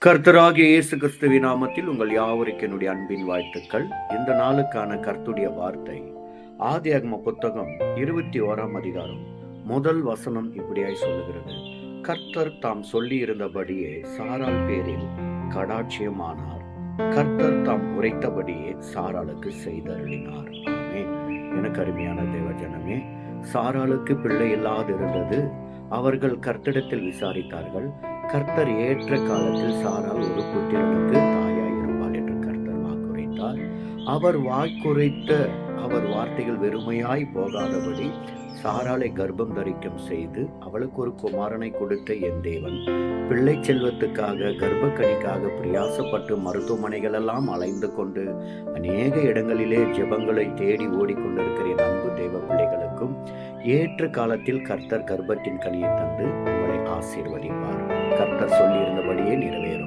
கர்த்தராகிய இயேசு கிறிஸ்துவின் நாமத்தில் உங்கள் யாவருக்கு என்னுடைய அன்பின் வாழ்த்துக்கள். இந்த நாளுக்கான கர்த்தருடைய வார்த்தை ஆதியாகம புத்தகம் 21 அதிகாரம் முதல் வசனம் இப்படியாய் சொல்லுகிறது. கர்த்தர் தாம் சொல்லி இருந்தபடியே சாராள் பேரில் கடாட்சியமானார். கர்த்தர் தாம் உரைத்தபடியே சாராளுக்கு செய்தருளினார். ஆமென். எனக்கு அருமையான தேவஜனமே, சாராளுக்கு பிள்ளை இல்லாதிருந்தது. அவர்கள் கர்த்தரிடத்தில் விசாரித்தார்கள். கர்த்தர் ஏற்ற காலத்தில் சாராள் ஒரு புத்திரனுக்கு தாயாயிருப்பாள் என்று கர்த்தர் வாக்குரைத்தார். அவர் வார்த்தைகள் வெறுமையாய் போகாதபடி சாராளை கர்ப்பம் தரிக்கும் செய்து அவளுக்கு ஒரு குமாரனை கொடுத்த என் தேவன் பிள்ளை செல்வத்துக்காக கர்ப்பக்கணிக்காக பிரயாசப்பட்டு மருத்துவமனைகள் எல்லாம் அலைந்து கொண்டு அநேக இடங்களிலே ஜெபங்களை தேடி ஓடிக்கொண்டிருக்கிற என் அன்பு தேவ பிள்ளைகளுக்கும் ஏற்ற காலத்தில் கர்த்தர் கர்ப்பத்தின் கனியை தந்து உங்களை ஆசீர்வதிப்பார். கர்த்தர் சொல்லியிருந்தபடியே நிறைவேறும்.